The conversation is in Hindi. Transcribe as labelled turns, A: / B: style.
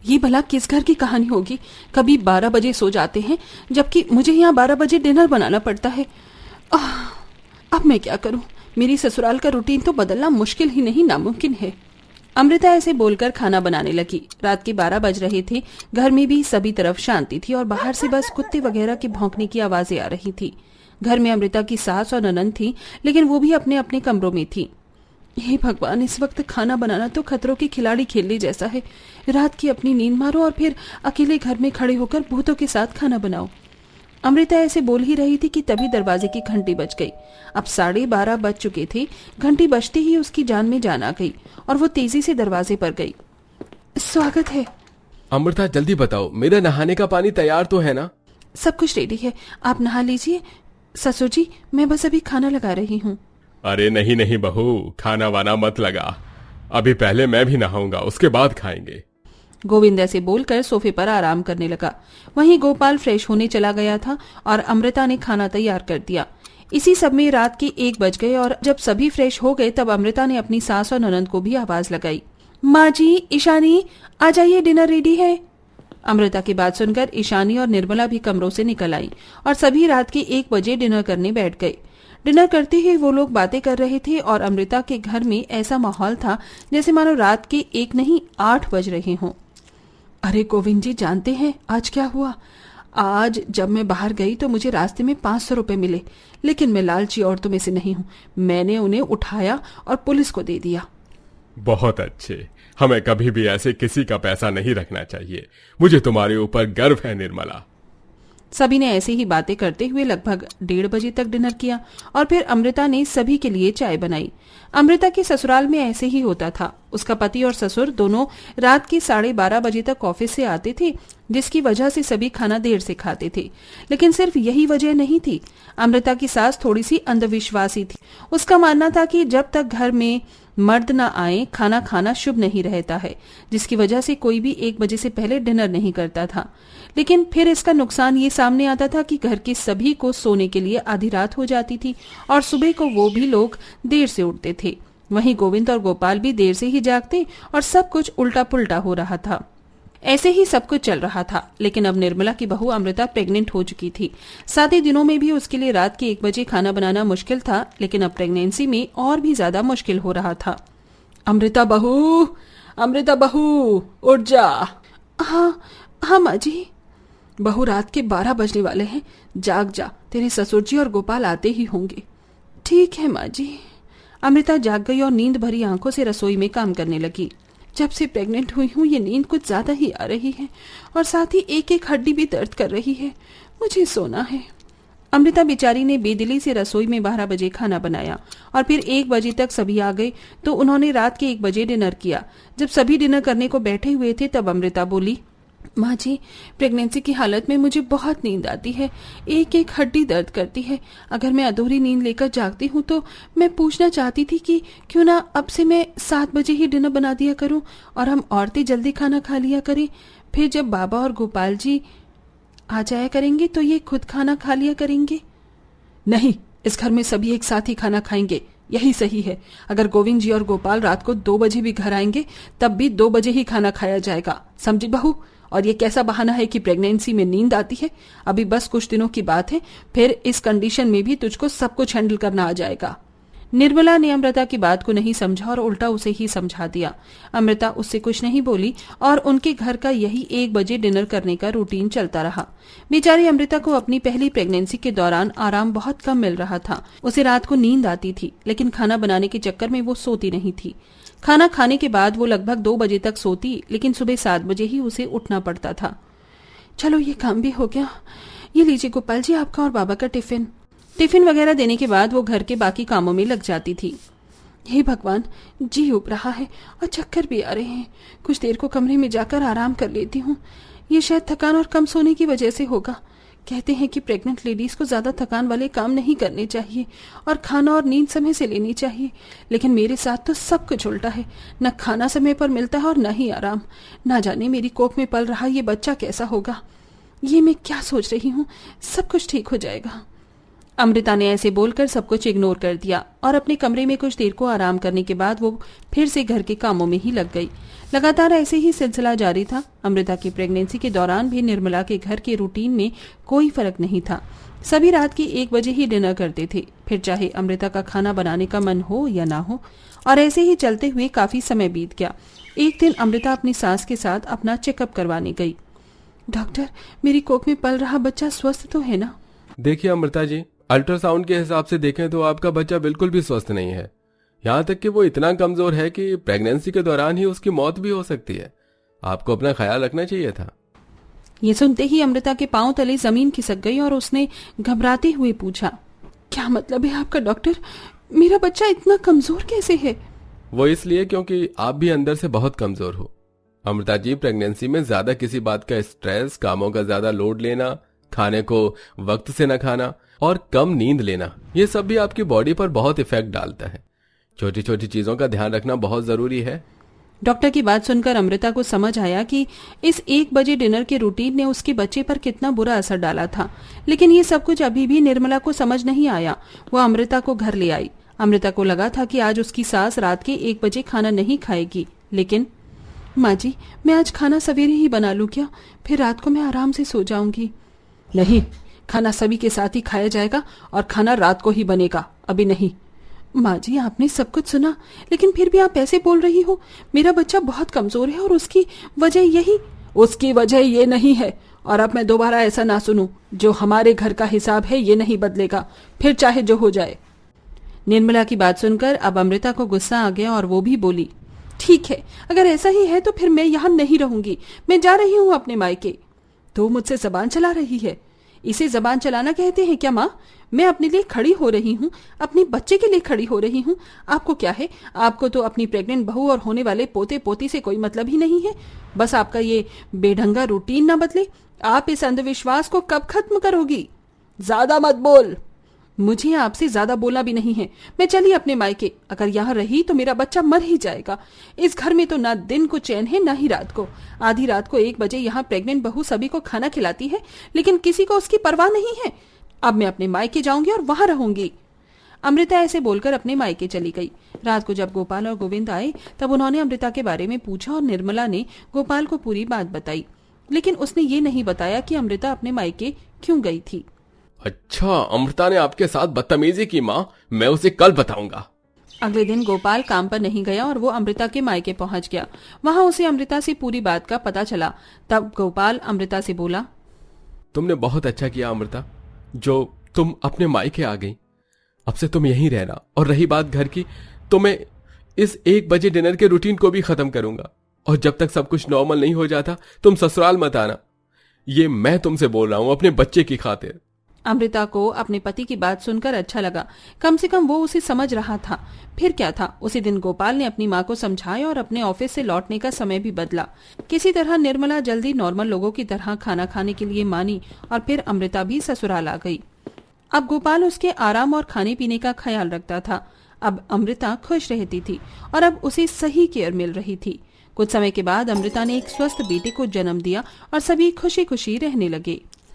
A: ये भला किस घर की कहानी होगी? कभी 12 बजे सो जाते हैं, जबकि मुझे यहाँ 12 बजे डिनर बनाना पड़ता है। अब मैं क्या करूँ? मेरी ससुराल का रूटीन तो बदलना मुश्किल ही नहीं, नामुमकिन है। अमृता ऐसे बोलकर खाना बनाने लगी। रात के 12 बज रहे थे। घर में भी सभी तरफ शांति थी और बाहर से बस कुत्ते वगैरह के भौंकने की आवाजें आ रही थी। घर में अमृता की सास और ननंद थी, लेकिन वो भी अपने अपने कमरों में थी। हे भगवान, इस वक्त खाना बनाना तो खतरों के खिलाड़ी खेलने जैसा है। रात की अपनी नींद मारो और फिर अकेले घर में खड़े होकर भूतों के साथ खाना बनाओ। अमृता ऐसे बोल ही रही थी कि तभी दरवाजे की घंटी बज गई। अब 12:30 बज चुके थे। घंटी बजते ही उसकी जान में जान आ गई और वो तेजी से दरवाजे पर गई। स्वागत है।
B: अमृता, जल्दी बताओ, मेरा नहाने का पानी तैयार तो है ना?
A: सब कुछ रेडी है, आप नहा लीजिए। ससुर जी, मैं बस अभी खाना लगा रही हूँ।
B: अरे नहीं नहीं बहू, खाना वाना मत लगा। अभी पहले मैं भी नहाऊंगा, उसके बाद खाएंगे।
A: गोविंद ऐसे बोलकर सोफे पर आराम करने लगा। वहीं गोपाल फ्रेश होने चला गया था और अमृता ने खाना तैयार कर दिया। इसी सब में रात के 1 बज गए और जब सभी फ्रेश हो गए तब अमृता ने अपनी सास और ननंद को भी आवाज लगाई। माँ जी, ईशानी, आ जाइए, डिनर रेडी है। अमृता की बात सुनकर ईशानी और निर्मला भी कमरों से निकल आई और सभी रात के 1 बजे डिनर करने बैठ गए। डिनर करते ही वो लोग बातें कर रहे थे और अमृता के घर में ऐसा माहौल था जैसे मानो रात के 1 नहीं 8 बज रहे हों। अरे गोविंद जी, जानते हैं आज क्या हुआ? आज जब मैं बाहर गई तो मुझे रास्ते में 500 रुपए मिले, लेकिन मैं लालची औरतों में से नहीं हूँ। मैंने उन्हें उठाया और पुलिस को दे दिया।
B: बहुत अच्छे। हमें कभी भी ऐसे किसी का पैसा नहीं रखना चाहिए। मुझे तुम्हारे ऊपर गर्व है निर्मला।
A: सभी ने ऐसी ही बातें करते हुए लगभग 1:30 बजे तक डिनर किया और फिर अमृता ने सभी के लिए चाय बनाई। अमृता के ससुराल में ऐसे ही होता था। उसका पति और ससुर दोनों रात के 12:30 बजे तक ऑफिस से आते थे, जिसकी वजह से सभी खाना देर से खाते थे। लेकिन सिर्फ यही वजह नहीं थी। अमृता की सास थोड़ी सी अंधविश्वासी थी। उसका मानना था कि जब तक घर में मर्द न आए खाना खाना शुभ नहीं रहता है, जिसकी वजह से कोई भी 1 बजे से पहले डिनर नहीं करता था। लेकिन फिर इसका नुकसान ये सामने आता था कि घर के सभी को सोने के लिए आधी रात हो जाती थी और सुबह को वो भी लोग देर से उठते थे। वहीं गोविंद और गोपाल भी देर से ही जागते और सब कुछ उल्टा पुल्टा हो रहा था। ऐसे ही सब कुछ चल रहा था। लेकिन अब निर्मला की बहू अमृता प्रेग्नेंट हो चुकी थी। 7 दिनों में भी उसके लिए रात के 1 बजे खाना बनाना मुश्किल था, लेकिन अब प्रेगनेंसी में और भी ज्यादा मुश्किल हो रहा था। अमृता बहू, अमृता बहू, उठ जा। हाँ हाँ माँ जी। बहू, रात के 12 बजने वाले हैं, जाग जा, तेरे ससुर जी और गोपाल आते ही होंगे। ठीक है माँ जी। अमृता जाग गई और नींद भरी आंखों से रसोई में काम करने लगी। जब से प्रेग्नेंट हुई हूँ ये नींद कुछ ज्यादा ही आ रही है और साथ ही एक एक हड्डी भी दर्द कर रही है। मुझे सोना है। अमृता बेचारी ने बेदिली से रसोई में 12 बजे खाना बनाया और फिर 1 बजे तक सभी आ गए तो उन्होंने रात के 1 बजे डिनर किया। जब सभी डिनर करने को बैठे हुए थे तब अमृता बोली, माँ जी, प्रेगनेंसी की हालत में मुझे बहुत नींद आती है, एक एक हड्डी दर्द करती है। अगर मैं अधूरी नींद लेकर जागती हूँ तो मैं पूछना चाहती थी कि क्यों ना अब से मैं 7 बजे ही डिनर बना दिया करूँ और हम औरतें जल्दी खाना खा लिया करें। फिर जब बाबा और गोपाल जी आ जाया करेंगे तो ये खुद खाना खा लिया करेंगे। नहीं, इस घर में सभी एक साथ ही खाना खाएंगे, यही सही है। अगर गोविंद जी और गोपाल रात को 2 बजे भी घर आएंगे तब भी 2 बजे ही खाना खाया जाएगा, समझी बहू? और ये कैसा बहाना है कि प्रेगनेंसी में नींद आती है? अभी बस कुछ दिनों की बात है, फिर इस कंडीशन में भी तुझको सब कुछ हैंडल करना आ जाएगा। निर्मला ने अमृता की बात को नहीं समझा और उल्टा उसे ही समझा दिया। अमृता उससे कुछ नहीं बोली और उनके घर का यही 1 बजे डिनर करने का रूटीन चलता रहा। बेचारी अमृता को अपनी पहली प्रेगनेंसी के दौरान आराम बहुत कम मिल रहा था। उसे रात को नींद आती थी, लेकिन खाना बनाने के चक्कर में वो सोती नहीं थी। खाना खाने के बाद वो लगभग 2 बजे तक सोती, लेकिन सुबह 7 बजे ही उसे उठना पड़ता था। चलो ये काम भी हो गया। ये लीजिए गोपाल जी आपका और बाबा का टिफिन। टिफिन वगैरह देने के बाद वो घर के बाकी कामों में लग जाती थी। हे भगवान, जी उब रहा है और चक्कर भी आ रहे हैं। कुछ देर को कमरे में जाकर आराम कर लेती हूँ। ये शायद थकान और कम सोने की वजह से होगा। कहते हैं कि प्रेग्नेंट लेडीज को ज्यादा थकान वाले काम नहीं करने चाहिए और खाना और नींद समय से लेनी चाहिए, लेकिन मेरे साथ तो सब कुछ उल्टा है। न खाना समय पर मिलता है और न ही आराम। ना जाने मेरी कोख में पल रहा ये बच्चा कैसा होगा। ये मैं क्या सोच रही हूँ, सब कुछ ठीक हो जाएगा। अमृता ने ऐसे बोलकर सब कुछ इग्नोर कर दिया और अपने कमरे में कुछ देर को आराम करने के बाद वो फिर से घर के कामों में ही लग गई। लगातार ऐसे ही सिलसिला जारी था। अमृता की प्रेगनेंसी के दौरान भी निर्मला के घर के रूटीन में कोई फर्क नहीं था। सभी रात के 1 बजे ही डिनर करते थे, फिर चाहे अमृता का खाना बनाने का मन हो या ना हो। और ऐसे ही चलते हुए काफी समय बीत गया। एक दिन अमृता अपनी सास के साथ अपना चेकअप करवाने गई। डॉक्टर, मेरी कोख में पल रहा बच्चा स्वस्थ तो है ना?
B: देखिए अमृता जी, अल्ट्रासाउंड के हिसाब से देखें तो आपका बच्चा बिल्कुल भी स्वस्थ नहीं है। यहाँ तक कि वो इतना कमजोर है कि प्रेगनेंसी के दौरान ही उसकी मौत भी हो सकती है। आपको अपना ख्याल रखना चाहिए था।
A: ये सुनते ही अमृता के पांव तले जमीन खिसक गई और उसने घबराते हुए पूछा, क्या मतलब है आपका डॉक्टर? मेरा बच्चा इतना कमजोर कैसे है?
B: वो इसलिए क्योंकि आप भी अंदर से बहुत कमजोर हो। अमृता जी, प्रेगनेंसी में ज्यादा किसी बात का स्ट्रेस, कामों का ज्यादा लोड लेना, खाने को वक्त से न खाना और कम नींद लेना, ये सब भी आपकी बॉडी पर बहुत इफेक्ट डालता है। छोटी छोटी चीजों का ध्यान रखना बहुत जरूरी है।
A: डॉक्टर की बात सुनकर अमृता को समझ आया कि इस 1 बजे डिनर के रूटीन ने उसके बच्चे पर कितना बुरा असर डाला था। लेकिन ये सब कुछ अभी भी निर्मला को समझ नहीं आया। वो अमृता को घर ले आई। अमृता को लगा था कि आज उसकी सास रात के 1 बजे खाना नहीं खाएगी, लेकिन माँ जी, मैं आज खाना सवेरे ही बना लूं क्या? फिर रात को मैं आराम से सो जाऊंगी। नहीं, खाना सभी के साथ ही खाया जाएगा और खाना रात को ही बनेगा, अभी नहीं। माँ जी, आपने सब कुछ सुना, लेकिन फिर भी आप ऐसे बोल रही हो। मेरा बच्चा बहुत कमजोर है और उसकी वजह ये नहीं है। और अब मैं दोबारा ऐसा ना सुनूं। जो हमारे घर का हिसाब है ये नहीं बदलेगा, फिर चाहे जो हो जाए। निर्मला की बात सुनकर अब अमृता को गुस्सा आ गया और वो भी बोली, ठीक है, अगर ऐसा ही है तो फिर मैं यहाँ नहीं रहूंगी। मैं जा रही हूँ अपने मायके। तो मुझसे जबान चला रही है। इसे जबान चलाना कहते हैं क्या माँ? मैं अपने लिए खड़ी हो रही हूँ, अपने बच्चे के लिए खड़ी हो रही हूँ। आपको क्या है? आपको तो अपनी प्रेग्नेंट बहू और होने वाले पोते पोती से कोई मतलब ही नहीं है। बस आपका ये बेढंगा रूटीन ना बदले। आप इस अंधविश्वास को कब खत्म करोगी? ज्यादा मत बोल। मुझे आपसे ज्यादा बोलना भी नहीं है। मैं चली अपने मायके। अगर यहाँ रही तो मेरा बच्चा मर ही जाएगा। इस घर में तो ना दिन को चैन है ना ही रात को। आधी रात को 1 बजे यहाँ प्रेग्नेंट बहू सभी को खाना खिलाती है, लेकिन किसी को उसकी परवाह नहीं है। अब मैं अपने मायके जाऊंगी और वहां रहूंगी। अमृता ऐसे बोलकर अपने मायके चली गई। रात को जब गोपाल और गोविंद आए तब उन्होंने अमृता के बारे में पूछा और निर्मला ने गोपाल को पूरी बात बताई, लेकिन उसने ये नहीं बताया कि अमृता अपने मायके क्यों गई थी।
B: अच्छा, अमृता ने आपके साथ बदतमीजी की माँ, मैं उसे कल बताऊंगा।
A: अगले दिन गोपाल काम पर नहीं गया और वो अमृता के मायके पहुंच गया। वहां उसे अमृता से पूरी बात का पता चला। तब गोपाल अमृता से बोला,
B: तुमने बहुत अच्छा किया अमृता, जो तुम अपने मायके आ गई। अब से तुम यहीं रहना। और रही बात घर की, तो मैं इस 1 बजे डिनर के रूटीन को भी खत्म करूंगा। और जब तक सब कुछ नॉर्मल नहीं हो जाता तुम ससुराल मत आना। ये मैं तुमसे बोल रहा हूं अपने बच्चे की खातिर।
A: अमृता को अपने पति की बात सुनकर अच्छा लगा। कम से कम वो उसे समझ रहा था। फिर क्या था, उसी दिन गोपाल ने अपनी माँ को समझाया और अपने ऑफिस से लौटने का समय भी बदला। किसी तरह निर्मला जल्दी नॉर्मल लोगों की तरह खाना खाने के लिए मानी और फिर अमृता भी ससुराल आ गई। अब गोपाल उसके आराम और खाने पीने का ख्याल रखता था। अब अमृता खुश रहती थी और अब उसे सही केयर मिल रही थी। कुछ समय के बाद अमृता ने एक स्वस्थ बेटे को जन्म दिया और सभी खुशी खुशी रहने लगे।